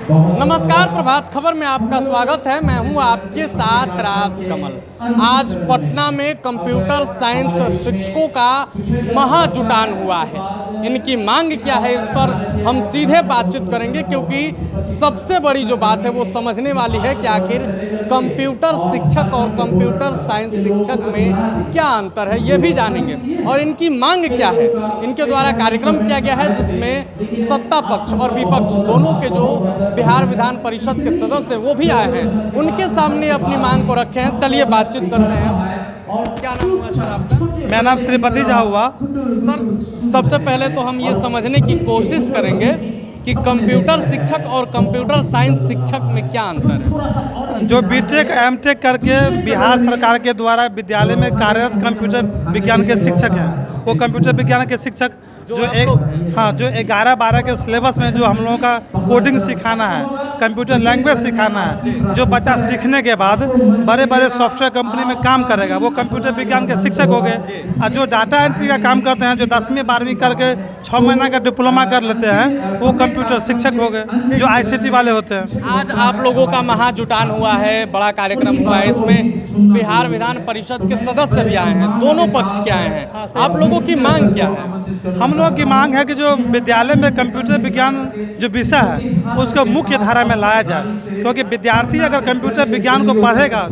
नमस्कार, प्रभात खबर में आपका स्वागत है। मैं हूं आपके साथ राज कमल। आज पटना में कंप्यूटर साइंस शिक्षकों का महाजुटान हुआ है। इनकी मांग क्या है, इस पर हम सीधे बातचीत करेंगे, क्योंकि सबसे बड़ी जो बात है वो समझने वाली है कि आखिर कंप्यूटर शिक्षक और कंप्यूटर साइंस शिक्षक में क्या अंतर है, ये भी जानेंगे। और इनकी मांग क्या है। इनके द्वारा कार्यक्रम किया गया है जिसमें सत्ता पक्ष और विपक्ष दोनों के जो बिहार विधान परिषद के सदस्य वो भी आए हैं, उनके सामने अपनी मांग को रखे हैं। चलिए बातचीत करते हैं। क्या नाम हुआ सर आपका? मेरा नाम श्रीपति झा हुआ। सर, सबसे पहले तो हम ये समझने की कोशिश करेंगे कि कंप्यूटर शिक्षक और कंप्यूटर साइंस शिक्षक में क्या अंतर है। जो बीटेक एमटेक करके बिहार सरकार के द्वारा विद्यालय में कार्यरत कंप्यूटर विज्ञान के शिक्षक हैं, वो कंप्यूटर विज्ञान के शिक्षक जो 11-12 के सिलेबस में जो हम लोगों का कोडिंग सिखाना है, कंप्यूटर लैंग्वेज सिखाना है, जो बच्चा सीखने के बाद बड़े बड़े सॉफ्टवेयर कंपनी में काम करेगा, वो कंप्यूटर विज्ञान के शिक्षक हो गए। और जो डाटा एंट्री का काम करते हैं, जो 10वीं-12वीं करके 6 महीना का डिप्लोमा कर लेते हैं, वो कंप्यूटर शिक्षक हो गए, जो ICT वाले होते हैं। आज आप लोगों का महाजुटान हुआ है, बड़ा कार्यक्रम हुआ है, इसमें बिहार विधान परिषद के सदस्य भी आए हैं, दोनों पक्ष के आए हैं। आप लोगों की मांग क्या है? हम लोगों की मांग है कि जो विद्यालय में कंप्यूटर विज्ञान जो विषय है उसको मुख्य धारा में लाया जाए, क्योंकि विद्यार्थी अगर कंप्यूटर विज्ञान को पढ़ेगा,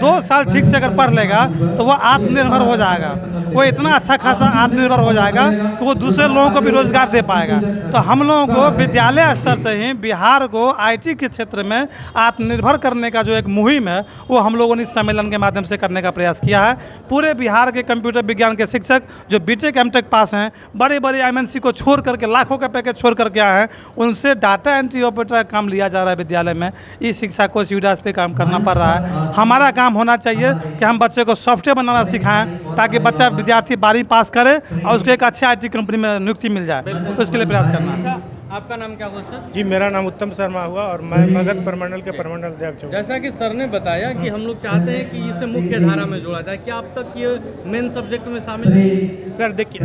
2 साल ठीक से अगर पढ़ लेगा तो वो आत्मनिर्भर हो जाएगा। वो इतना अच्छा खासा आत्मनिर्भर हो जाएगा कि वो दूसरे लोगों को भी रोजगार दे पाएगा। तो हम लोगों को विद्यालय स्तर से ही बिहार को IT के क्षेत्र में आत्मनिर्भर करने का जो एक मुहिम है, वो हम लोगों ने इस सम्मेलन के माध्यम से करने का प्रयास किया है। पूरे बिहार के कंप्यूटर विज्ञान के शिक्षक जो बीटेक एमटेक पास हैं, बड़े बड़े MNC को छोड़ करके, लाखों का पैकेज छोड़ करके आए हैं, उनसे डाटा एंट्री ऑपरेटर का काम लिया जा रहा है विद्यालय में। इस शिक्षा को सुविधा पे काम करना पड़ रहा है। हमारा काम होना चाहिए कि हम बच्चे को सॉफ्टवेयर बनाना सिखाएं, ताकि बच्चा विद्यार्थी 12वीं पास करे और उसको एक अच्छी IT कंपनी में नियुक्ति मिल जाए, तो उसके लिए प्रयास करना है। आपका नाम क्या हुआ सर? जी, मेरा नाम उत्तम शर्मा हुआ और मैं मगध प्रमंडल के प्रमंडल अध्यक्ष हूँ। जैसा कि सर ने बताया कि हम लोग चाहते हैं कि इसे मुख्य धारा में जोड़ा जाए, क्या अब तक ये मेन सब्जेक्ट में शामिल है? सर देखिए,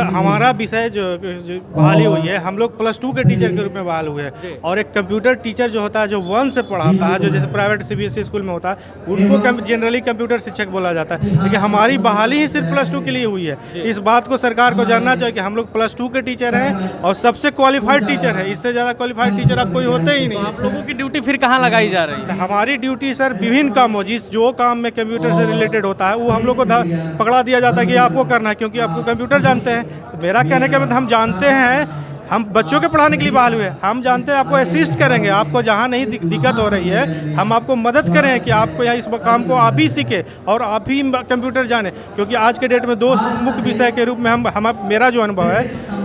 हमारा विषय जो बहाली हुई है, हम लोग +2 के टीचर के रूप में बहाल हुए हैं। और एक कंप्यूटर टीचर जो होता है, जो 1 से पढ़ाता है, जो जैसे प्राइवेट CBSE स्कूल में होता है, उनको जनरली कंप्यूटर शिक्षक बोला जाता है। लेकिन हमारी बहाली ही सिर्फ +2 के लिए हुई है। इस बात को सरकार को जानना चाहिए कि हम लोग +2 के टीचर हैं और सबसे क्वालिफाइड टीचर है। इससे ज़्यादा क्वालिफाइड टीचर अब कोई होते ही नहीं। तो आप लोगों की ड्यूटी फिर कहाँ लगाई जा रही है? हमारी ड्यूटी सर विभिन्न कामों, जो काम में कंप्यूटर से रिलेटेड होता है, वो हम लोग को पकड़ा दिया जाता है कि आपको करना है, क्योंकि आपको कंप्यूटर जानते हैं। तो मेरा कहने का मतलब, हम जानते हैं, हम बच्चों के पढ़ाने के लिए बहाल हुए। हम जानते हैं आपको असिस्ट करेंगे, आपको जहाँ नहीं दिक्कत हो रही है, हम आपको मदद करें कि आपको यहाँ इस काम को आप भी सीखें और आप भी कंप्यूटर जानें। क्योंकि आज के डेट में 2 मुख्य विषय के रूप में मेरा जो अनुभव है,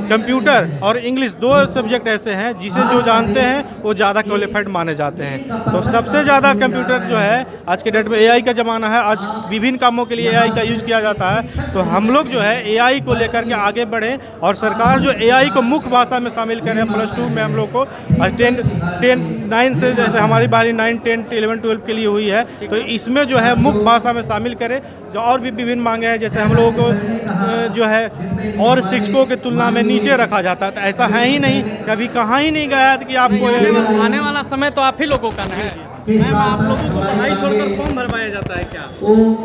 कंप्यूटर और इंग्लिश 2 सब्जेक्ट ऐसे हैं जिसे जो जानते हैं वो ज़्यादा क्वालिफाइड माने जाते हैं। तो सबसे ज़्यादा कंप्यूटर जो है, आज के डेट में AI का ज़माना है, आज विभिन्न कामों के लिए AI का यूज़ किया जाता है। तो हम लोग जो है AI को लेकर के आगे बढ़े और सरकार जो AI को मुख्य भाषा में शामिल करें। +2 में हम लोग को 9 से, जैसे हमारी बारी 9, 10, 11, 12 के लिए हुई है, तो इसमें जो है मुख्य भाषा में शामिल करें। जो और भी विभिन्न मांगे हैं, जैसे हम लोगों को जो है और शिक्षकों की तुलना में नीचे रखा जाता है, तो ऐसा है ही नहीं, कभी कहाँ ही नहीं गया कि आपको आने वाला समय तो आप ही लोगों का है। मैम, आप लोगों को पढ़ाई छोड़कर फॉर्म भरवाया जाता है क्या?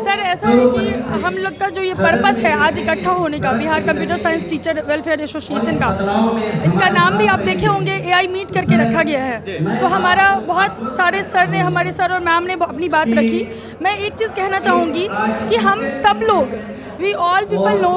सर, ऐसा है कि हम लोग का जो ये पर्पस है आज इकट्ठा होने का, Bihar computer science teacher welfare association का, इसका नाम भी आप देखे होंगे, AI मीट करके रखा गया है। तो हमारा बहुत सारे सर ने, हमारे सर और मैम ने अपनी बात रखी। मैं एक चीज़ कहना चाहूँगी कि हम सब लोग, we all people know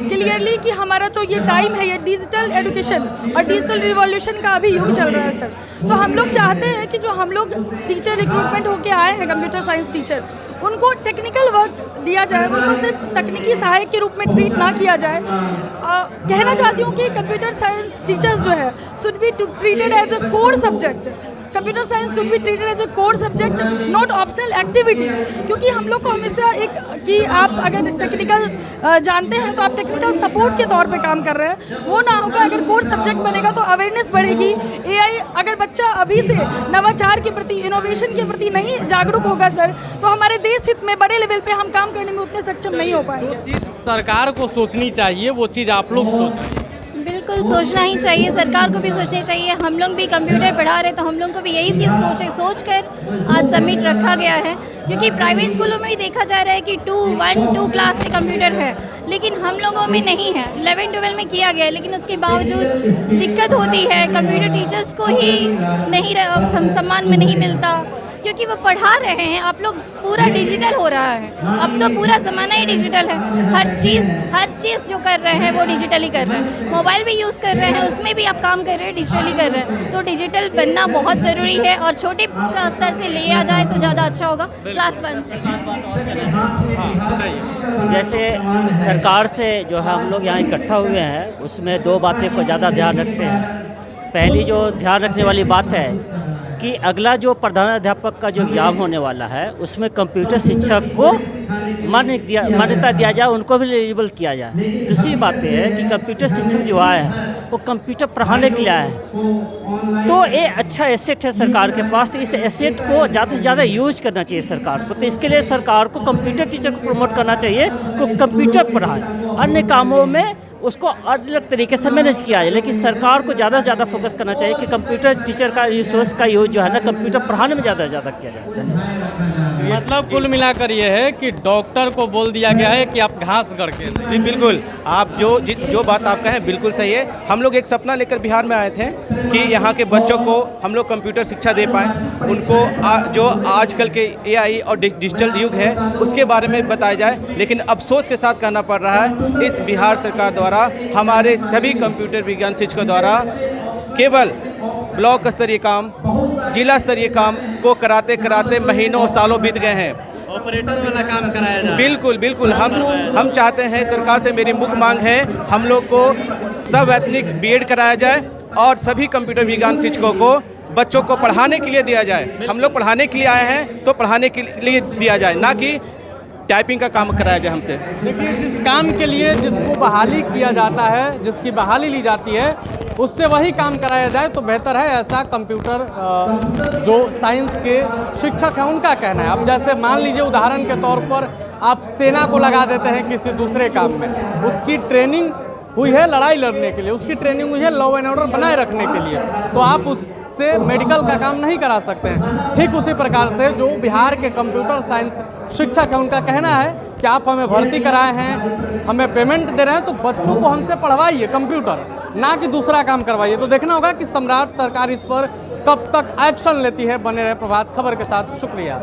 clearly कि हमारा जो ये टाइम है, ये डिजिटल एजुकेशन और डिजिटल रिवॉल्यूशन का अभी युग चल रहा है सर। तो हम लोग चाहते हैं कि जो हम लोग टीचर रिक्रूटमेंट होके आए हैं कंप्यूटर साइंस टीचर, उनको टेक्निकल वर्क दिया जाए, उनको सिर्फ तकनीकी सहायक के रूप में ट्रीट ना किया जाए। कहना चाहती हूँ कि कंप्यूटर साइंस टीचर्स जो है should be treated as a core subject. Computer science should be treated as a core subject, not optional activity. क्योंकि हम लोग को हमेशा एक कि आप अगर टेक्निकल जानते हैं तो आप टेक्निकल सपोर्ट के तौर पे काम कर रहे हैं, वो ना होगा। अगर कोर सब्जेक्ट बनेगा तो अवेयरनेस बढ़ेगी। AI, अगर बच्चा अभी से नवाचार के प्रति, इनोवेशन के प्रति नहीं जागरूक होगा सर, तो हमारे देश हित में बड़े लेवल पे हम काम करने में उतने सक्षम नहीं हो पाएंगे। सरकार को सोचनी चाहिए, वो चीज़ आप लोग सोच रहे हैं। बिल्कुल बिल्कुल सोचना ही चाहिए, सरकार को भी सोचना चाहिए। हम लोग भी कंप्यूटर पढ़ा रहे तो हम लोग को भी यही चीज़ सोच कर आज सबमिट रखा गया है, क्योंकि प्राइवेट स्कूलों में भी देखा जा रहा है कि 2 क्लास से कंप्यूटर है, लेकिन हम लोगों में नहीं है। 11-12 में किया गया है, लेकिन उसके बावजूद दिक्कत होती है, कंप्यूटर टीचर्स को ही नहीं सम्मान में नहीं मिलता, क्योंकि वो पढ़ा रहे हैं। आप लोग पूरा डिजिटल हो रहा है, अब तो पूरा ज़माना ही डिजिटल है। हर चीज़ जो कर रहे हैं वो डिजिटली कर रहे हैं। मोबाइल भी यूज़ कर रहे हैं, उसमें भी आप काम कर रहे हैं, डिजिटली कर रहे हैं। तो डिजिटल बनना बहुत ज़रूरी है और छोटे स्तर से लिया जाए तो ज़्यादा अच्छा होगा, क्लास 1 से। जैसे सरकार से जो है हम लोग यहाँ इकट्ठा हुए हैं, उसमें 2 बातें को ज़्यादा ध्यान रखते हैं। पहली जो ध्यान रखने वाली बात है कि अगला जो प्रधानाध्यापक का जो एग्ज़ाम होने वाला है उसमें कंप्यूटर शिक्षक को मान्यता दिया जाए, उनको भी एलिजिबल किया जाए। दूसरी बात यह है कि कंप्यूटर शिक्षक जो आए हैं वो कंप्यूटर पढ़ाने के लिए आए हैं, तो ये अच्छा एसेट है सरकार के पास। तो इस एसेट को ज़्यादा से ज़्यादा यूज करना चाहिए सरकार को। तो इसके लिए सरकार को कंप्यूटर टीचर को प्रमोट करना चाहिए, को कंप्यूटर पढ़ाए। अन्य कामों में उसको अलग तरीके से मैनेज किया जाए, लेकिन सरकार को ज़्यादा से ज़्यादा फोकस करना चाहिए कि कंप्यूटर टीचर का रिसोर्स का यूज जो है ना कंप्यूटर पढ़ाने में ज़्यादा से ज़्यादा किया जाए। मतलब कुल मिलाकर ये है कि डॉक्टर को बोल दिया गया है कि आप घास गढ़ के जी बिल्कुल, आप जो बात आप कहें बिल्कुल सही है। हम लोग एक सपना लेकर बिहार में आए थे कि यहाँ के बच्चों को हम लोग कंप्यूटर शिक्षा दे पाएँ, उनको जो आजकल के AI और डिजिटल युग है उसके बारे में बताया जाए। लेकिन अफसोस के साथ कहना पड़ रहा है, इस बिहार सरकार द्वारा हमारे सभी कंप्यूटर विज्ञान शिक्षकों द्वारा केवल ब्लॉक स्तरीय काम, जिला स्तरीय काम को कराते कराते महीनों सालों बीत गए हैं। ऑपरेटर वाला काम कराया जाए। बिल्कुल हम चाहते हैं, सरकार से मेरी मुख्य मांग है, हम लोग को सवैतनिक BEd कराया जाए और सभी कंप्यूटर विज्ञान शिक्षकों को बच्चों को पढ़ाने के लिए दिया जाए। हम लोग पढ़ाने के लिए आए हैं तो पढ़ाने के लिए दिया जाए, ना कि टाइपिंग का काम कराया जाए हमसे। देखिए, जिस काम के लिए जिसको बहाली किया जाता है, जिसकी बहाली ली जाती है, उससे वही काम कराया जाए तो बेहतर है। ऐसा कंप्यूटर जो साइंस के शिक्षक हैं उनका कहना है। अब जैसे मान लीजिए उदाहरण के तौर पर आप सेना को लगा देते हैं किसी दूसरे काम में, उसकी ट्रेनिंग हुई है लड़ाई लड़ने के लिए, उसकी ट्रेनिंग हुई है लॉ एंड ऑर्डर बनाए रखने के लिए, तो आप उससे मेडिकल का काम नहीं करा सकते हैं। ठीक उसी प्रकार से जो बिहार के कंप्यूटर साइंस शिक्षक हैं उनका कहना है कि आप हमें भर्ती कराए हैं, हमें पेमेंट दे रहे हैं, तो बच्चों को हमसे पढ़वाइए कंप्यूटर, ना कि दूसरा काम करवाइए। तो देखना होगा कि सम्राट सरकार इस पर कब तक एक्शन लेती है। बने रहे प्रभात खबर के साथ, शुक्रिया।